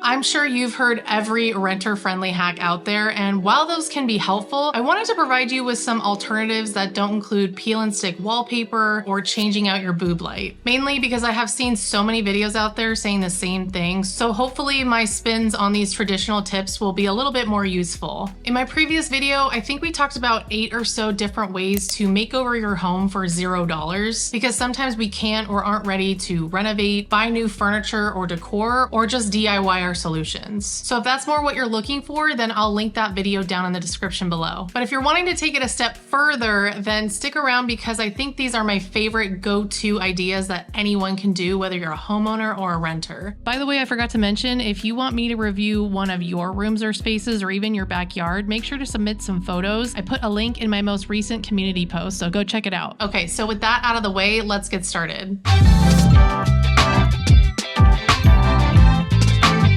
I'm sure you've heard every renter-friendly hack out there, and while those can be helpful, I wanted to provide you with some alternatives that don't include peel and stick wallpaper or changing out your boob light. Mainly because I have seen so many videos out there saying the same thing, so hopefully my spins on these traditional tips will be a little bit more useful. In my previous video, I think we talked about 8 or so different ways to make over your home for $0, because sometimes we can't or aren't ready to renovate, buy new furniture or decor, or just DIY our solutions. So if that's more what you're looking for, then I'll link that video down in the description below. But if you're wanting to take it a step further, then stick around because I think these are my favorite go-to ideas that anyone can do, whether you're a homeowner or a renter. By the way, I forgot to mention, if you want me to review one of your rooms or spaces or even your backyard, make sure to submit some photos. I put a link in my most recent community post, so go check it out. Okay, so with that out of the way, let's get started.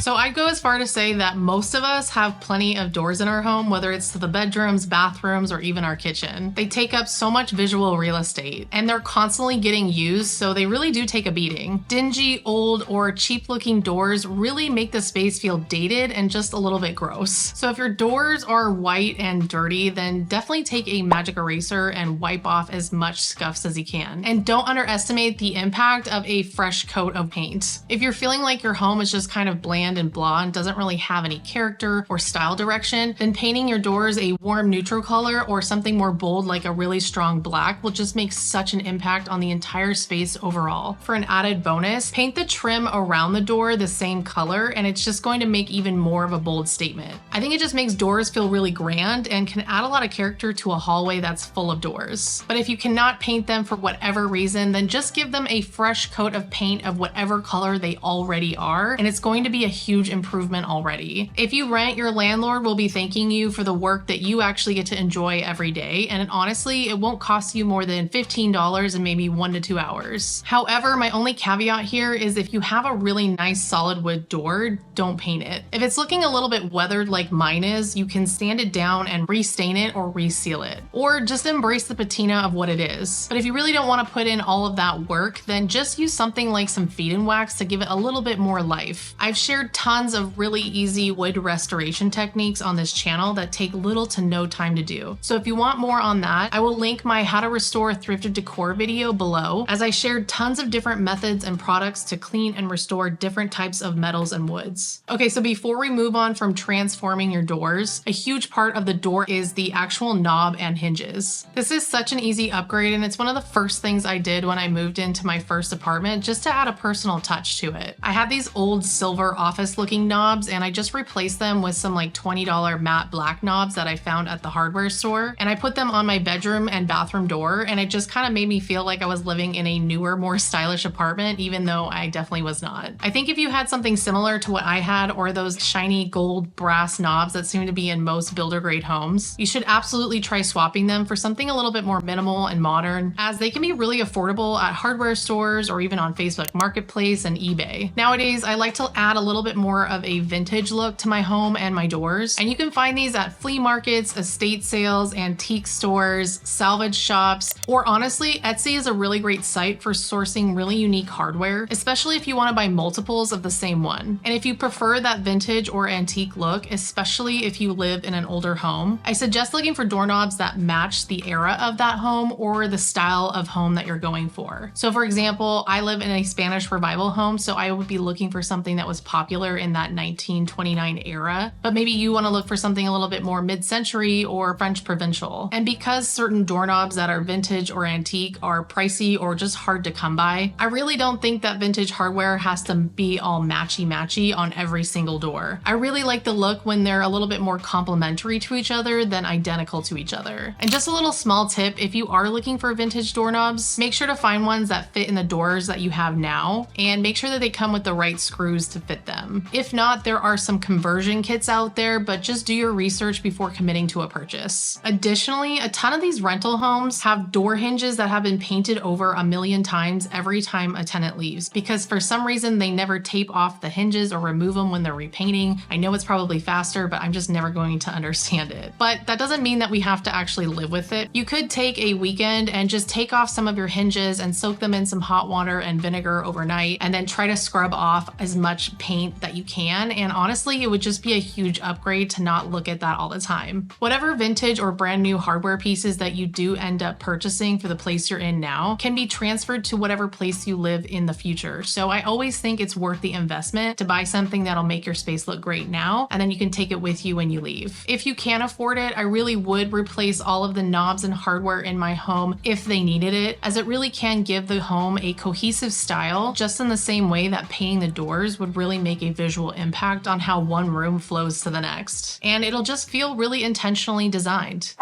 So I'd go as far to say that most of us have plenty of doors in our home, whether it's to the bedrooms, bathrooms, or even our kitchen. They take up so much visual real estate, and they're constantly getting used, so they really do take a beating. Dingy, old, or cheap-looking doors really make the space feel dated and just a little bit gross. So if your doors are white and dirty, then definitely take a magic eraser and wipe off as much scuffs as you can. And don't underestimate the impact of a fresh coat of paint. If you're feeling like your home is just kind of bland and blah and doesn't really have any character or style direction, then painting your doors a warm neutral color or something more bold like a really strong black will just make such an impact on the entire space overall. For an added bonus, paint the trim around the door the same color and it's just going to make even more of a bold statement. I think it just makes doors feel really grand and can add a lot of character to a hallway that's full of doors. But if you cannot paint them for whatever reason, then just give them a fresh coat of paint of whatever color they already are, and it's going to be a huge improvement already. If you rent, your landlord will be thanking you for the work that you actually get to enjoy every day, and honestly, it won't cost you more than $15 in maybe 1 to 2 hours. However, my only caveat here is if you have a really nice solid wood door, don't paint it. If it's looking a little bit weathered like mine is, you can sand it down and restain it or reseal it, or just embrace the patina of what it is. But if you really don't want to put in all of that work, then just use something like some feed-in wax to give it a little bit more life. I've shared tons of really easy wood restoration techniques on this channel that take little to no time to do. So if you want more on that, I will link my how to restore thrifted decor video below, as I shared tons of different methods and products to clean and restore different types of metals and woods. Okay, so before we move on from transforming your doors, a huge part of the door is the actual knob and hinges. This is such an easy upgrade, and it's one of the first things I did when I moved into my first apartment just to add a personal touch to it. I had these old silver office looking knobs and I just replaced them with some like $20 matte black knobs that I found at the hardware store, and I put them on my bedroom and bathroom door, and it just kind of made me feel like I was living in a newer, more stylish apartment, even though I definitely was not. I think if you had something similar to what I had, or those shiny gold brass knobs that seem to be in most builder grade homes, you should absolutely try swapping them for something a little bit more minimal and modern, as they can be really affordable at hardware stores or even on Facebook Marketplace and eBay. Nowadays, I like to add a little bit more of a vintage look to my home and my doors, and you can find these at flea markets, estate sales, antique stores, salvage shops, or honestly, Etsy is a really great site for sourcing really unique hardware, especially if you want to buy multiples of the same one. And if you prefer that vintage or antique look, especially if you live in an older home, I suggest looking for doorknobs that match the era of that home or the style of home that you're going for. So for example, I live in a Spanish revival home, so I would be looking for something that was popular in that 1929 era, but maybe you want to look for something a little bit more mid-century or French provincial. And because certain doorknobs that are vintage or antique are pricey or just hard to come by, I really don't think that vintage hardware has to be all matchy-matchy on every single door. I really like the look when they're a little bit more complementary to each other than identical to each other. And just a little small tip, if you are looking for vintage doorknobs, make sure to find ones that fit in the doors that you have now, and make sure that they come with the right screws to fit them. If not, there are some conversion kits out there, but just do your research before committing to a purchase. Additionally, a ton of these rental homes have door hinges that have been painted over 1,000,000 times every time a tenant leaves, because for some reason they never tape off the hinges or remove them when they're repainting. I know it's probably faster, but I'm just never going to understand it. But that doesn't mean that we have to actually live with it. You could take a weekend and just take off some of your hinges and soak them in some hot water and vinegar overnight, and then try to scrub off as much paint extent that you can, and honestly, it would just be a huge upgrade to not look at that all the time. Whatever vintage or brand new hardware pieces that you do end up purchasing for the place you're in now can be transferred to whatever place you live in the future. So I always think it's worth the investment to buy something that'll make your space look great now, and then you can take it with you when you leave. If you can afford it, I really would replace all of the knobs and hardware in my home if they needed it, as it really can give the home a cohesive style, just in the same way that painting the doors would really make a visual impact on how one room flows to the next. And it'll just feel really intentionally designed.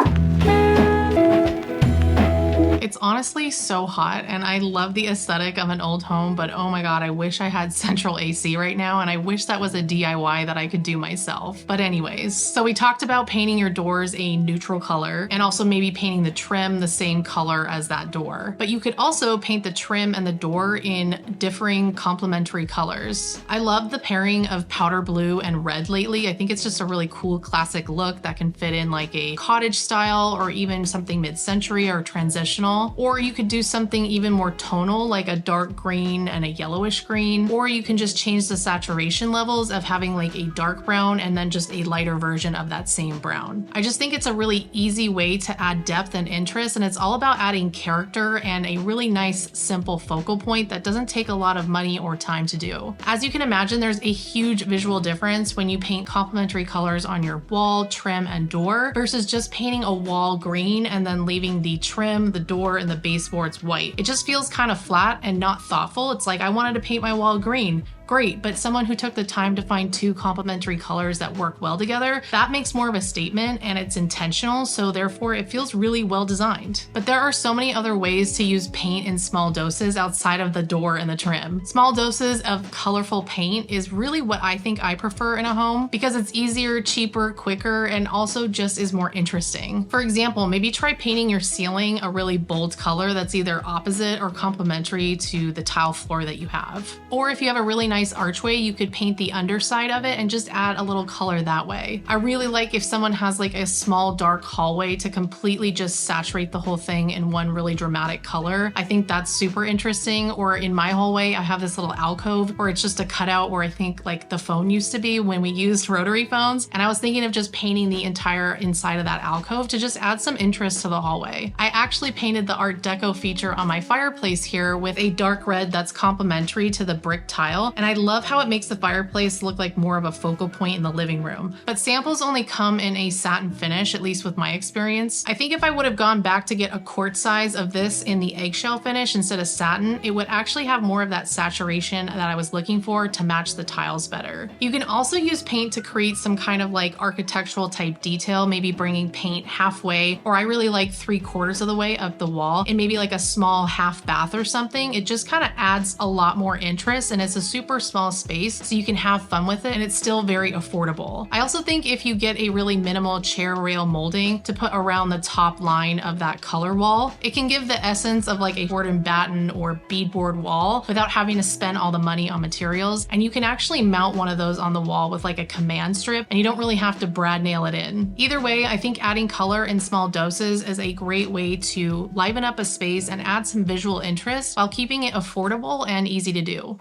It's honestly so hot, and I love the aesthetic of an old home, but oh my god, I wish I had central AC right now, and I wish that was a DIY that I could do myself. But anyways, so we talked about painting your doors a neutral color, and also maybe painting the trim the same color as that door. But you could also paint the trim and the door in differing complementary colors. I love the pairing of powder blue and red lately. I think it's just a really cool classic look that can fit in like a cottage style or even something mid-century or transitional. Or you could do something even more tonal, like a dark green and a yellowish green, or you can just change the saturation levels of having like a dark brown and then just a lighter version of that same brown. I just think it's a really easy way to add depth and interest, and it's all about adding character and a really nice, simple focal point that doesn't take a lot of money or time to do. As you can imagine, there's a huge visual difference when you paint complementary colors on your wall, trim, and door versus just painting a wall green and then leaving the trim, the door, and the baseboards white. It just feels kind of flat and not thoughtful. It's like, I wanted to paint my wall green. Great, but someone who took the time to find two complementary colors that work well together, that makes more of a statement and it's intentional, so therefore it feels really well designed. But there are so many other ways to use paint in small doses outside of the door and the trim. Small doses of colorful paint is really what I think I prefer in a home because it's easier, cheaper, quicker, and also just is more interesting. For example, maybe try painting your ceiling a really bold color that's either opposite or complementary to the tile floor that you have. Or if you have a really nice archway, you could paint the underside of it and just add a little color that way. I really like if someone has like a small dark hallway to completely just saturate the whole thing in one really dramatic color. I think that's super interesting. Or in my hallway, I have this little alcove where it's just a cutout where I think like the phone used to be when we used rotary phones. And I was thinking of just painting the entire inside of that alcove to just add some interest to the hallway. I actually painted the Art Deco feature on my fireplace here with a dark red that's complementary to the brick tile. And I love how it makes the fireplace look like more of a focal point in the living room. But samples only come in a satin finish, at least with my experience. I think if I would have gone back to get a quart size of this in the eggshell finish instead of satin, it would actually have more of that saturation that I was looking for to match the tiles better. You can also use paint to create some kind of like architectural type detail, maybe bringing paint halfway, or I really like 3/4 of the way up the wall and maybe like a small half bath or something. It just kind of adds a lot more interest, and it's a super small space so you can have fun with it and it's still very affordable. I also think if you get a really minimal chair rail molding to put around the top line of that color wall, it can give the essence of like a board and batten or beadboard wall without having to spend all the money on materials. And you can actually mount one of those on the wall with like a command strip and you don't really have to brad nail it in. Either way, I think adding color in small doses is a great way to liven up a space and add some visual interest while keeping it affordable and easy to do.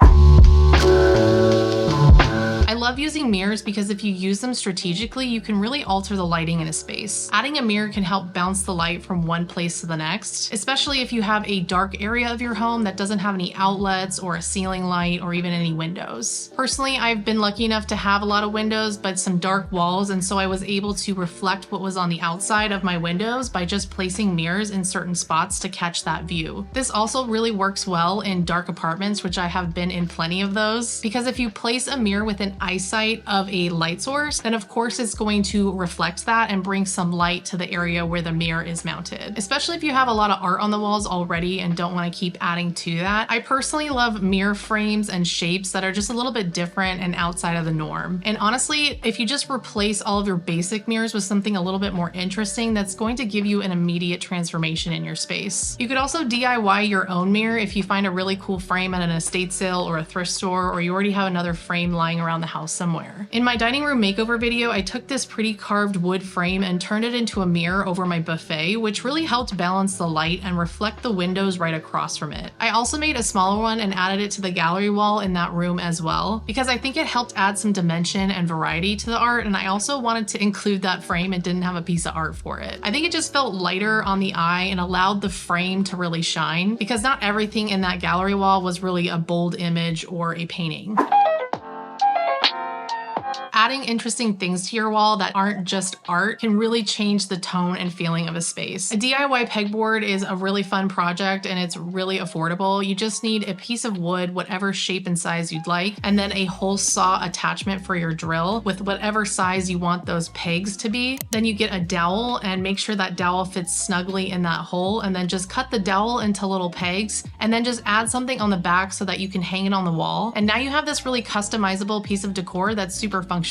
I love using mirrors because if you use them strategically, you can really alter the lighting in a space. Adding a mirror can help bounce the light from one place to the next, especially if you have a dark area of your home that doesn't have any outlets or a ceiling light or even any windows. Personally, I've been lucky enough to have a lot of windows, but some dark walls, and so I was able to reflect what was on the outside of my windows by just placing mirrors in certain spots to catch that view. This also really works well in dark apartments, which I have been in plenty of those, because if you place a mirror within eyesight of a light source, then of course it's going to reflect that and bring some light to the area where the mirror is mounted. Especially if you have a lot of art on the walls already and don't want to keep adding to that. I personally love mirror frames and shapes that are just a little bit different and outside of the norm. And honestly, if you just replace all of your basic mirrors with something a little bit more interesting, that's going to give you an immediate transformation in your space. You could also DIY your own mirror if you find a really cool frame at an estate sale or a thrift store, or you already have another frame lying around the house somewhere. In my dining room makeover video, I took this pretty carved wood frame and turned it into a mirror over my buffet, which really helped balance the light and reflect the windows right across from it. I also made a smaller one and added it to the gallery wall in that room as well, because I think it helped add some dimension and variety to the art, and I also wanted to include that frame and didn't have a piece of art for it. I think it just felt lighter on the eye and allowed the frame to really shine, because not everything in that gallery wall was really a bold image or a painting. Adding interesting things to your wall that aren't just art can really change the tone and feeling of a space. A DIY pegboard is a really fun project and it's really affordable. You just need a piece of wood, whatever shape and size you'd like, and then a hole saw attachment for your drill with whatever size you want those pegs to be. Then you get a dowel and make sure that dowel fits snugly in that hole, and then just cut the dowel into little pegs and then just add something on the back so that you can hang it on the wall. And now you have this really customizable piece of decor that's super functional.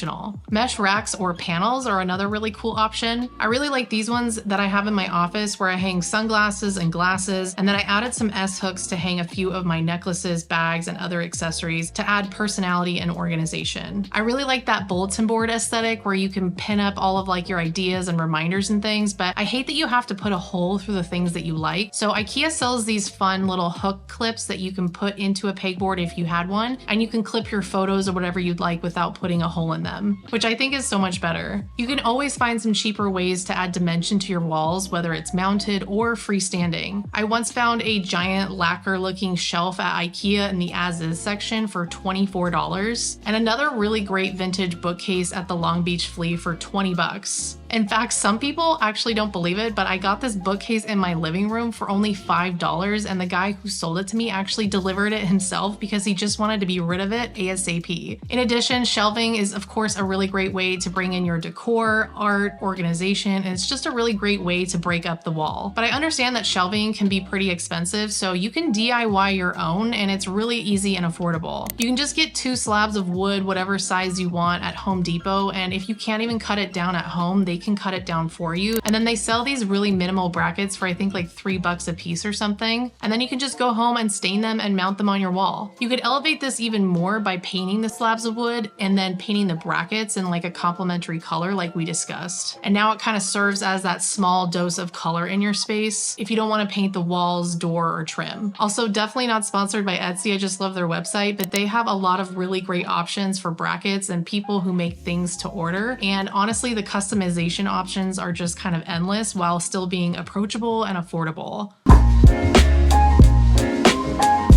Mesh racks or panels are another really cool option. I really like these ones that I have in my office where I hang sunglasses and glasses, and then I added some S-hooks to hang a few of my necklaces, bags, and other accessories to add personality and organization. I really like that bulletin board aesthetic where you can pin up all of like your ideas and reminders and things, but I hate that you have to put a hole through the things that you like. So IKEA sells these fun little hook clips that you can put into a pegboard if you had one, and you can clip your photos or whatever you'd like without putting a hole in them, which I think is so much better. You can always find some cheaper ways to add dimension to your walls, whether it's mounted or freestanding. I once found a giant lacquer looking shelf at IKEA in the as is section for $24, and another really great vintage bookcase at the Long Beach Flea for 20 bucks. In fact, some people actually don't believe it, but I got this bookcase in my living room for only $5, and the guy who sold it to me actually delivered it himself because he just wanted to be rid of it ASAP. In addition, shelving is of course a really great way to bring in your decor, art, organization, and it's just a really great way to break up the wall. But I understand that shelving can be pretty expensive, so you can DIY your own, and it's really easy and affordable. You can just get 2 slabs of wood, whatever size you want, at Home Depot, and if you can't even cut it down at home, they can cut it down for you. And then they sell these really minimal brackets for I think like $3 a piece or something. And then you can just go home and stain them and mount them on your wall. You could elevate this even more by painting the slabs of wood and then painting the brackets in like a complementary color like we discussed. And now it kind of serves as that small dose of color in your space if you don't want to paint the walls, door, or trim. Also, definitely not sponsored by Etsy. I just love their website, but they have a lot of really great options for brackets and people who make things to order. And honestly, the customization options are just kind of endless while still being approachable and affordable.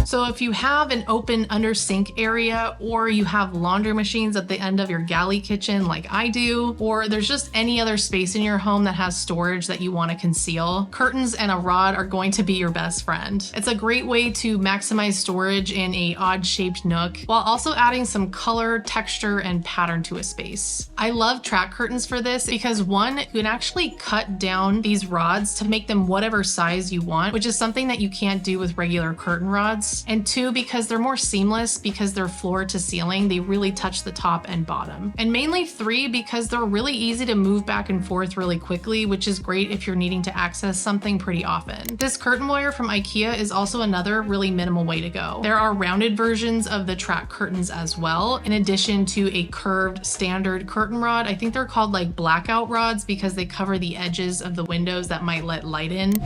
So if you have an open under sink area, or you have laundry machines at the end of your galley kitchen like I do, or there's just any other space in your home that has storage that you want to conceal, curtains and a rod are going to be your best friend. It's a great way to maximize storage in a odd-shaped nook while also adding some color, texture, and pattern to a space. I love track curtains for this because one, you can actually cut down these rods to make them whatever size you want, which is something that you can't do with regular curtain rods. And 2, because they're more seamless because they're floor to ceiling, they really touch the top and bottom. And mainly 3, because they're really easy to move back and forth really quickly, which is great if you're needing to access something pretty often. This curtain wire from IKEA is also another really minimal way to go. There are rounded versions of the track curtains as well, in addition to a curved standard curtain rod. I think they're called like blackout rods because they cover the edges of the windows that might let light in.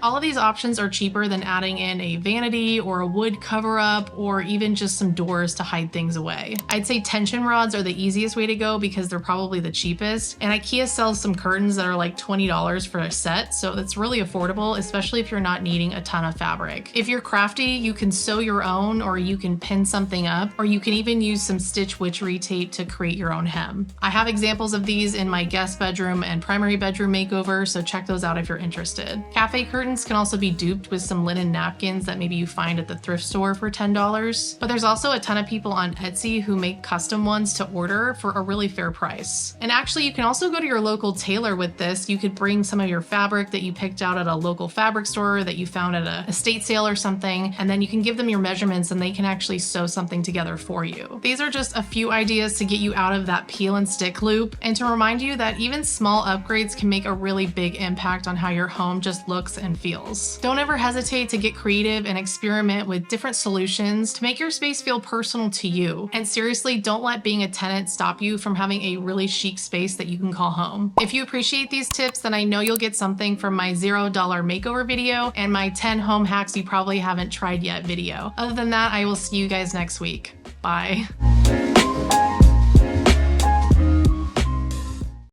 All of these options are cheaper than adding in a vanity or a wood cover up or even just some doors to hide things away. I'd say tension rods are the easiest way to go because they're probably the cheapest, and IKEA sells some curtains that are like $20 for a set, so it's really affordable, especially if you're not needing a ton of fabric. If you're crafty, you can sew your own, or you can pin something up, or you can even use some stitch witchery tape to create your own hem. I have examples of these in my guest bedroom and primary bedroom makeover, so check those out if you're interested. Cafe curtains can also be duped with some linen napkins that maybe you find at the thrift store for $10. But there's also a ton of people on Etsy who make custom ones to order for a really fair price. And actually, you can also go to your local tailor with this. You could bring some of your fabric that you picked out at a local fabric store that you found at a estate sale or something, and then you can give them your measurements and they can actually sew something together for you. These are just a few ideas to get you out of that peel and stick loop, and to remind you that even small upgrades can make a really big impact on how your home just looks and feels. Don't ever hesitate to get creative and experiment with different solutions to make your space feel personal to you. And seriously, don't let being a tenant stop you from having a really chic space that you can call home. If you appreciate these tips, then I know you'll get something from my $0 makeover video and my 10 home hacks you probably haven't tried yet video. Other than that, I will see you guys next week. Bye.